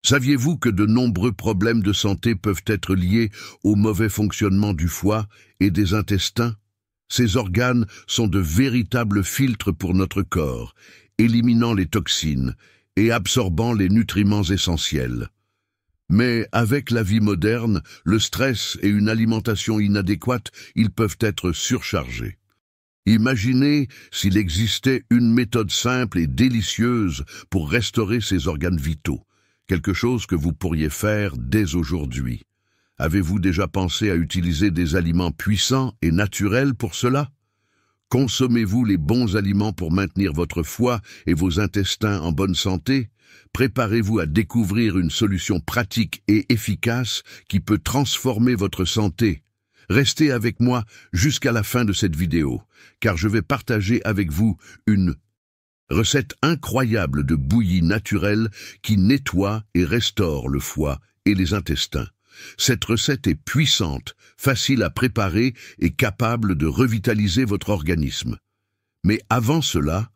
Saviez-vous que de nombreux problèmes de santé peuvent être liés au mauvais fonctionnement du foie et des intestins? Ces organes sont de véritables filtres pour notre corps, éliminant les toxines et absorbant les nutriments essentiels. Mais avec la vie moderne, le stress et une alimentation inadéquate, ils peuvent être surchargés. Imaginez s'il existait une méthode simple et délicieuse pour restaurer ces organes vitaux, quelque chose que vous pourriez faire dès aujourd'hui. Avez-vous déjà pensé à utiliser des aliments puissants et naturels pour cela? Consommez-vous les bons aliments pour maintenir votre foie et vos intestins en bonne santé? Préparez-vous à découvrir une solution pratique et efficace qui peut transformer votre santé. Restez avec moi jusqu'à la fin de cette vidéo, car je vais partager avec vous une recette incroyable de bouillie naturelle qui nettoie et restaure le foie et les intestins. Cette recette est puissante, facile à préparer et capable de revitaliser votre organisme. Mais avant cela,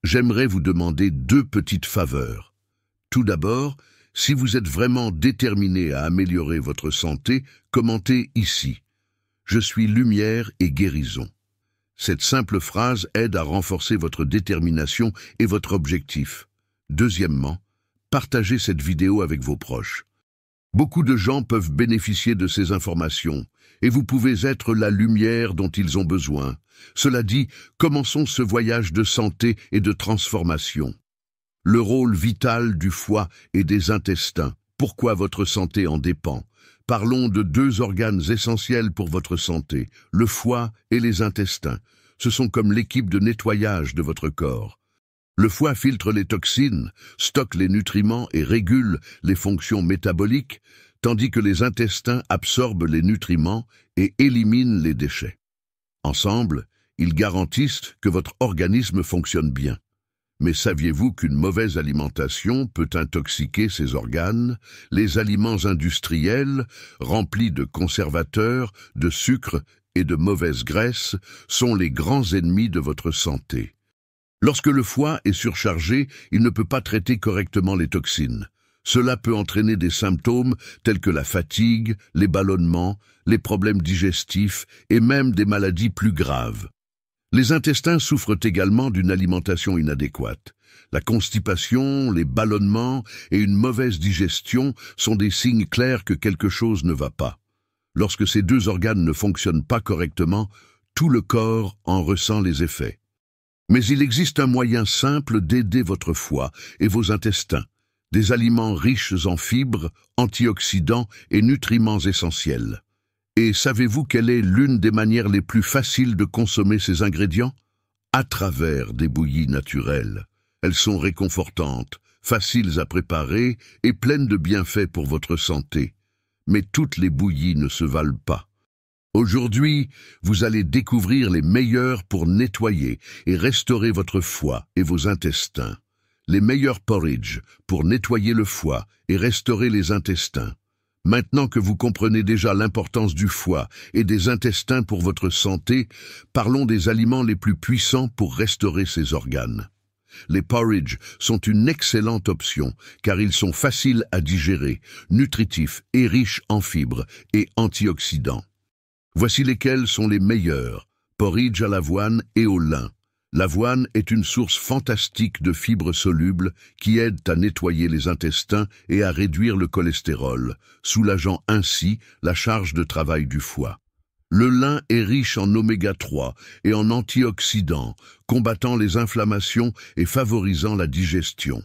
j'aimerais vous demander deux petites faveurs. Tout d'abord, si vous êtes vraiment déterminé à améliorer votre santé, commentez ici. Je suis lumière et guérison. Cette simple phrase aide à renforcer votre détermination et votre objectif. Deuxièmement, partagez cette vidéo avec vos proches. Beaucoup de gens peuvent bénéficier de ces informations, et vous pouvez être la lumière dont ils ont besoin. Cela dit, commençons ce voyage de santé et de transformation. Le rôle vital du foie et des intestins. Pourquoi votre santé en dépend? Parlons de deux organes essentiels pour votre santé, le foie et les intestins. Ce sont comme l'équipe de nettoyage de votre corps. Le foie filtre les toxines, stocke les nutriments et régule les fonctions métaboliques, tandis que les intestins absorbent les nutriments et éliminent les déchets. Ensemble, ils garantissent que votre organisme fonctionne bien. Mais saviez-vous qu'une mauvaise alimentation peut intoxiquer ces organes? Les aliments industriels, remplis de conservateurs, de sucre et de mauvaises graisses, sont les grands ennemis de votre santé. Lorsque le foie est surchargé, il ne peut pas traiter correctement les toxines. Cela peut entraîner des symptômes tels que la fatigue, les ballonnements, les problèmes digestifs et même des maladies plus graves. Les intestins souffrent également d'une alimentation inadéquate. La constipation, les ballonnements et une mauvaise digestion sont des signes clairs que quelque chose ne va pas. Lorsque ces deux organes ne fonctionnent pas correctement, tout le corps en ressent les effets. Mais il existe un moyen simple d'aider votre foie et vos intestins. Des aliments riches en fibres, antioxydants et nutriments essentiels. Et savez-vous quelle est l'une des manières les plus faciles de consommer ces ingrédients? À travers des bouillies naturelles. Elles sont réconfortantes, faciles à préparer et pleines de bienfaits pour votre santé. Mais toutes les bouillies ne se valent pas. Aujourd'hui, vous allez découvrir les meilleures pour nettoyer et restaurer votre foie et vos intestins. Les meilleurs porridge pour nettoyer le foie et restaurer les intestins. Maintenant que vous comprenez déjà l'importance du foie et des intestins pour votre santé, parlons des aliments les plus puissants pour restaurer ces organes. Les porridge sont une excellente option car ils sont faciles à digérer, nutritifs et riches en fibres et antioxydants. Voici lesquels sont les meilleurs. Porridge à l'avoine et au lin. L'avoine est une source fantastique de fibres solubles qui aident à nettoyer les intestins et à réduire le cholestérol, soulageant ainsi la charge de travail du foie. Le lin est riche en oméga 3 et en antioxydants, combattant les inflammations et favorisant la digestion.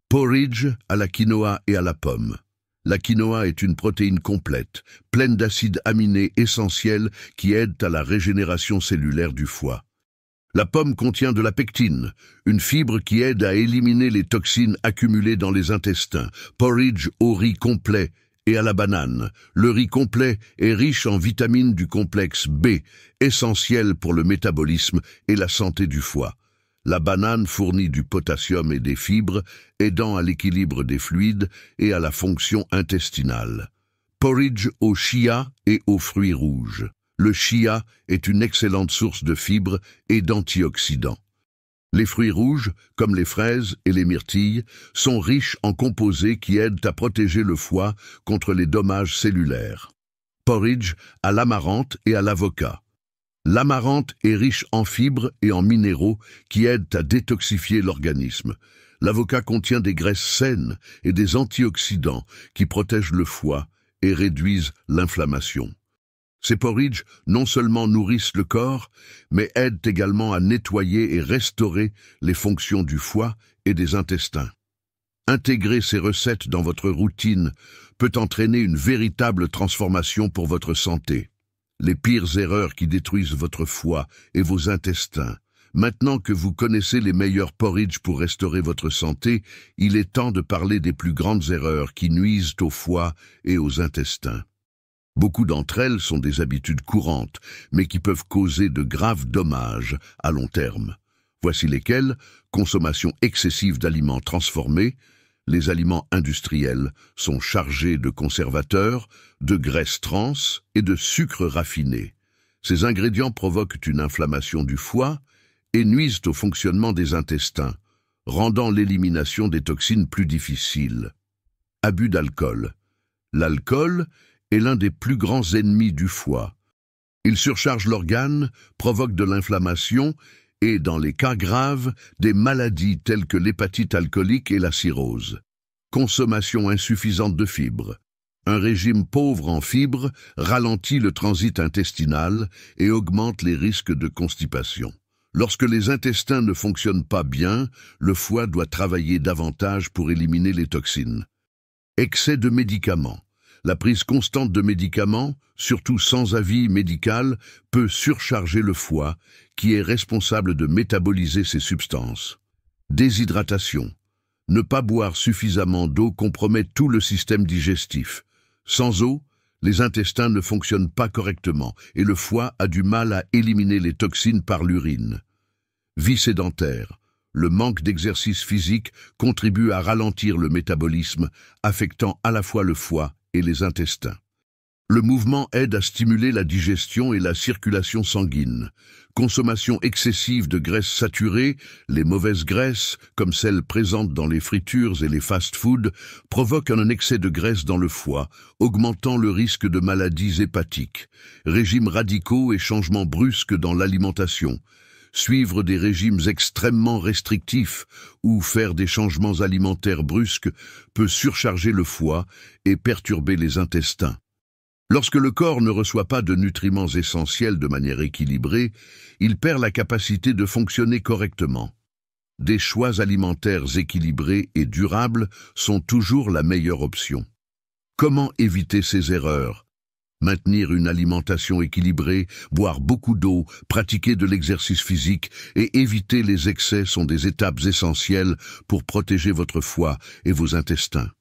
Porridge à la quinoa et à la pomme. La quinoa est une protéine complète, pleine d'acides aminés essentiels qui aident à la régénération cellulaire du foie. La pomme contient de la pectine, une fibre qui aide à éliminer les toxines accumulées dans les intestins. Porridge au riz complet et à la banane. Le riz complet est riche en vitamines du complexe B, essentiel pour le métabolisme et la santé du foie. La banane fournit du potassium et des fibres, aidant à l'équilibre des fluides et à la fonction intestinale. Porridge au chia et aux fruits rouges. Le chia est une excellente source de fibres et d'antioxydants. Les fruits rouges, comme les fraises et les myrtilles, sont riches en composés qui aident à protéger le foie contre les dommages cellulaires. Porridge à l'amarante et à l'avocat. L'amarante est riche en fibres et en minéraux qui aident à détoxifier l'organisme. L'avocat contient des graisses saines et des antioxydants qui protègent le foie et réduisent l'inflammation. Ces porridges non seulement nourrissent le corps, mais aident également à nettoyer et restaurer les fonctions du foie et des intestins. Intégrer ces recettes dans votre routine peut entraîner une véritable transformation pour votre santé. Les pires erreurs qui détruisent votre foie et vos intestins. Maintenant que vous connaissez les meilleurs porridges pour restaurer votre santé, il est temps de parler des plus grandes erreurs qui nuisent au foie et aux intestins. Beaucoup d'entre elles sont des habitudes courantes, mais qui peuvent causer de graves dommages à long terme. Voici lesquelles: consommation excessive d'aliments transformés. Les aliments industriels sont chargés de conservateurs, de graisses trans et de sucres raffinés. Ces ingrédients provoquent une inflammation du foie et nuisent au fonctionnement des intestins, rendant l'élimination des toxines plus difficile. Abus d'alcool. L'alcool est l'un des plus grands ennemis du foie. Il surcharge l'organe, provoque de l'inflammation et, dans les cas graves, des maladies telles que l'hépatite alcoolique et la cirrhose. Consommation insuffisante de fibres. Un régime pauvre en fibres ralentit le transit intestinal et augmente les risques de constipation. Lorsque les intestins ne fonctionnent pas bien, le foie doit travailler davantage pour éliminer les toxines. Excès de médicaments. La prise constante de médicaments, surtout sans avis médical, peut surcharger le foie, qui est responsable de métaboliser ces substances. Déshydratation. Ne pas boire suffisamment d'eau compromet tout le système digestif. Sans eau, les intestins ne fonctionnent pas correctement et le foie a du mal à éliminer les toxines par l'urine. Vie sédentaire. Le manque d'exercice physique contribue à ralentir le métabolisme, affectant à la fois le foie et les intestins. Le mouvement aide à stimuler la digestion et la circulation sanguine. Consommation excessive de graisses saturées, les mauvaises graisses, comme celles présentes dans les fritures et les fast-foods, provoquent un excès de graisse dans le foie, augmentant le risque de maladies hépatiques. Régimes radicaux et changements brusques dans l'alimentation. Suivre des régimes extrêmement restrictifs ou faire des changements alimentaires brusques peut surcharger le foie et perturber les intestins. Lorsque le corps ne reçoit pas de nutriments essentiels de manière équilibrée, il perd la capacité de fonctionner correctement. Des choix alimentaires équilibrés et durables sont toujours la meilleure option. Comment éviter ces erreurs ? Maintenir une alimentation équilibrée, boire beaucoup d'eau, pratiquer de l'exercice physique et éviter les excès sont des étapes essentielles pour protéger votre foie et vos intestins.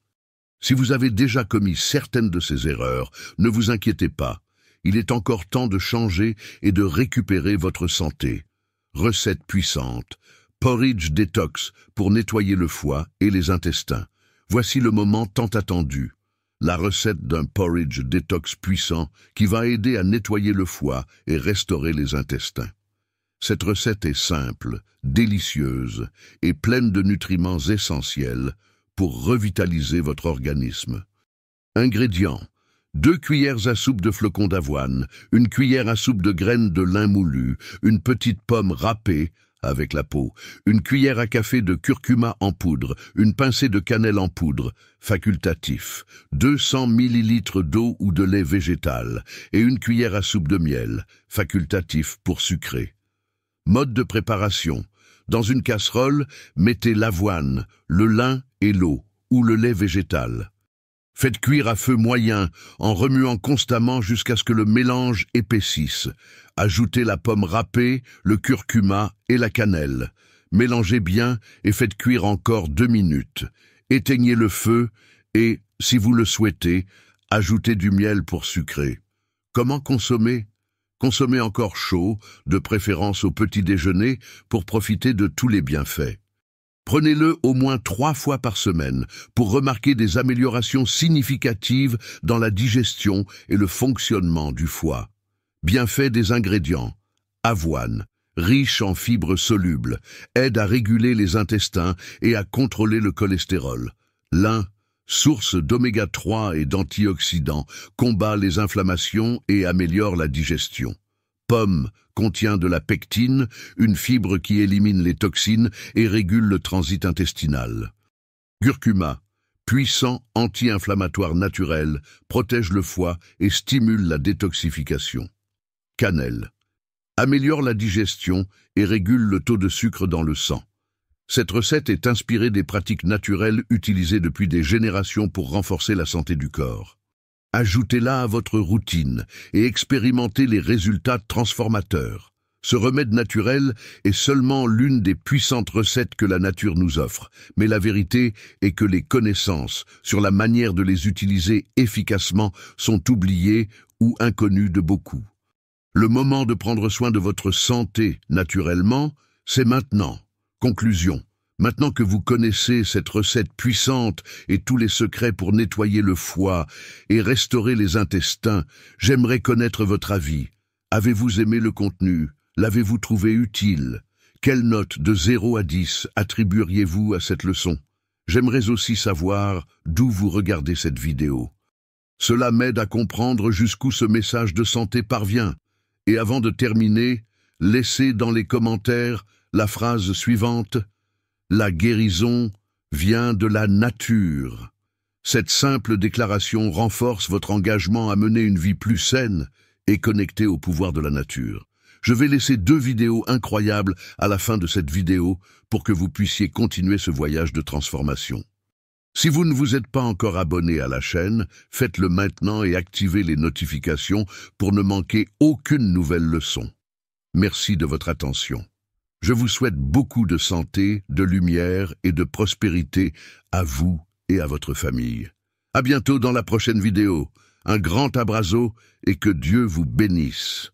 Si vous avez déjà commis certaines de ces erreurs, ne vous inquiétez pas. Il est encore temps de changer et de récupérer votre santé. Recette puissante. Porridge détox pour nettoyer le foie et les intestins. Voici le moment tant attendu. La recette d'un porridge détox puissant qui va aider à nettoyer le foie et restaurer les intestins. Cette recette est simple, délicieuse et pleine de nutriments essentiels pour revitaliser votre organisme. Ingrédients: 2 cuillères à soupe de flocons d'avoine, 1 cuillère à soupe de graines de lin moulu, une petite pomme râpée avec la peau, 1 cuillère à café de curcuma en poudre, une pincée de cannelle en poudre, facultatif, 200 ml d'eau ou de lait végétal et 1 cuillère à soupe de miel, facultatif pour sucrer. Mode de préparation. Dans une casserole, mettez l'avoine, le lin et l'eau, ou le lait végétal. Faites cuire à feu moyen, en remuant constamment jusqu'à ce que le mélange épaississe. Ajoutez la pomme râpée, le curcuma et la cannelle. Mélangez bien et faites cuire encore 2 minutes. Éteignez le feu et, si vous le souhaitez, ajoutez du miel pour sucrer. Comment consommer ? Consommez encore chaud, de préférence au petit déjeuner, pour profiter de tous les bienfaits. Prenez-le au moins 3 fois par semaine pour remarquer des améliorations significatives dans la digestion et le fonctionnement du foie. Bienfaits des ingrédients: avoine, riche en fibres solubles, aide à réguler les intestins et à contrôler le cholestérol. Lin, source d'oméga 3 et d'antioxydants, combat les inflammations et améliore la digestion. Pomme contient de la pectine, une fibre qui élimine les toxines et régule le transit intestinal. Curcuma, puissant anti-inflammatoire naturel, protège le foie et stimule la détoxification. Cannelle, améliore la digestion et régule le taux de sucre dans le sang. Cette recette est inspirée des pratiques naturelles utilisées depuis des générations pour renforcer la santé du corps. Ajoutez-la à votre routine et expérimentez les résultats transformateurs. Ce remède naturel est seulement l'une des puissantes recettes que la nature nous offre, mais la vérité est que les connaissances sur la manière de les utiliser efficacement sont oubliées ou inconnues de beaucoup. Le moment de prendre soin de votre santé naturellement, c'est maintenant. Conclusion. Maintenant que vous connaissez cette recette puissante et tous les secrets pour nettoyer le foie et restaurer les intestins, j'aimerais connaître votre avis. Avez-vous aimé le contenu? L'avez-vous trouvé utile? Quelle note de 0 à 10 attribueriez-vous à cette leçon? J'aimerais aussi savoir d'où vous regardez cette vidéo. Cela m'aide à comprendre jusqu'où ce message de santé parvient. Et avant de terminer, laissez dans les commentaires la phrase suivante: « La guérison vient de la nature ». Cette simple déclaration renforce votre engagement à mener une vie plus saine et connectée au pouvoir de la nature. Je vais laisser 2 vidéos incroyables à la fin de cette vidéo pour que vous puissiez continuer ce voyage de transformation. Si vous ne vous êtes pas encore abonné à la chaîne, faites-le maintenant et activez les notifications pour ne manquer aucune nouvelle leçon. Merci de votre attention. Je vous souhaite beaucoup de santé, de lumière et de prospérité à vous et à votre famille. À bientôt dans la prochaine vidéo. Un grand abrazo et que Dieu vous bénisse.